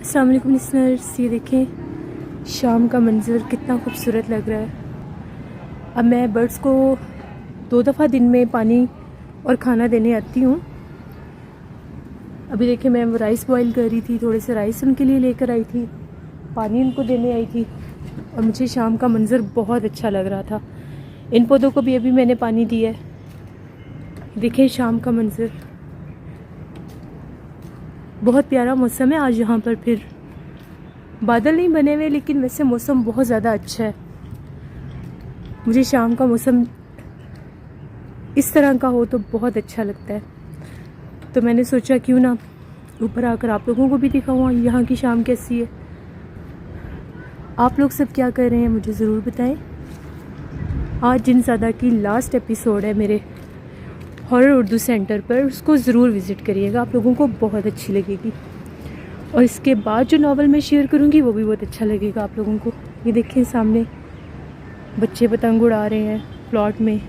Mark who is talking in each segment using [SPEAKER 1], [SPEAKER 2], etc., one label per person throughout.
[SPEAKER 1] अस्सलाम वालेकुम लिसनर्स, ये देखें शाम का मंज़र कितना खूबसूरत लग रहा है। अब मैं बर्ड्स को 2 दफ़ा दिन में पानी और खाना देने आती हूँ। अभी देखें मैं वो राइस बॉईल कर रही थी, थोड़े से राइस उनके लिए लेकर आई थी, पानी उनको देने आई थी और मुझे शाम का मंज़र बहुत अच्छा लग रहा था। इन पौधों को भी अभी मैंने पानी दिया है। देखें शाम का मंज़र, बहुत प्यारा मौसम है आज यहाँ पर। फिर बादल नहीं बने हुए लेकिन वैसे मौसम बहुत ज़्यादा अच्छा है। मुझे शाम का मौसम इस तरह का हो तो बहुत अच्छा लगता है। तो मैंने सोचा क्यों ना ऊपर आकर आप लोगों को भी दिखाऊँ यहाँ की शाम कैसी है। आप लोग सब क्या कर रहे हैं मुझे ज़रूर बताएं। आज जिनज़ादा की लास्ट एपिसोड है मेरे हॉरर उर्दू सेंटर पर, उसको ज़रूर विज़िट करिएगा, आप लोगों को बहुत अच्छी लगेगी। और इसके बाद जो नावल मैं शेयर करूँगी वो भी बहुत अच्छा लगेगा आप लोगों को। ये देखें सामने बच्चे पतंग उड़ा रहे हैं, प्लॉट में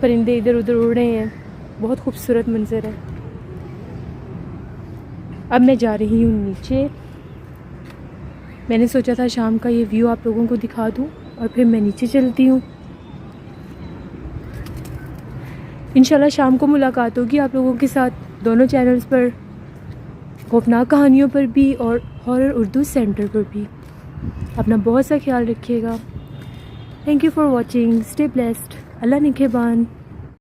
[SPEAKER 1] परिंदे इधर उधर उड़ रहे हैं, बहुत खूबसूरत मंजर है। अब मैं जा रही हूँ नीचे। मैंने सोचा था शाम का ये व्यू आप लोगों को दिखा दूँ और फिर मैं नीचे चलती हूँ। इंशाल्लाह शाम को मुलाकात होगी आप लोगों के साथ दोनों चैनल्स पर, खौफनाक कहानियों पर भी और हॉरर उर्दू सेंटर पर भी। अपना बहुत सा ख्याल रखिएगा। Thank you for watching, stay blessed, अल्लाह निगहबान।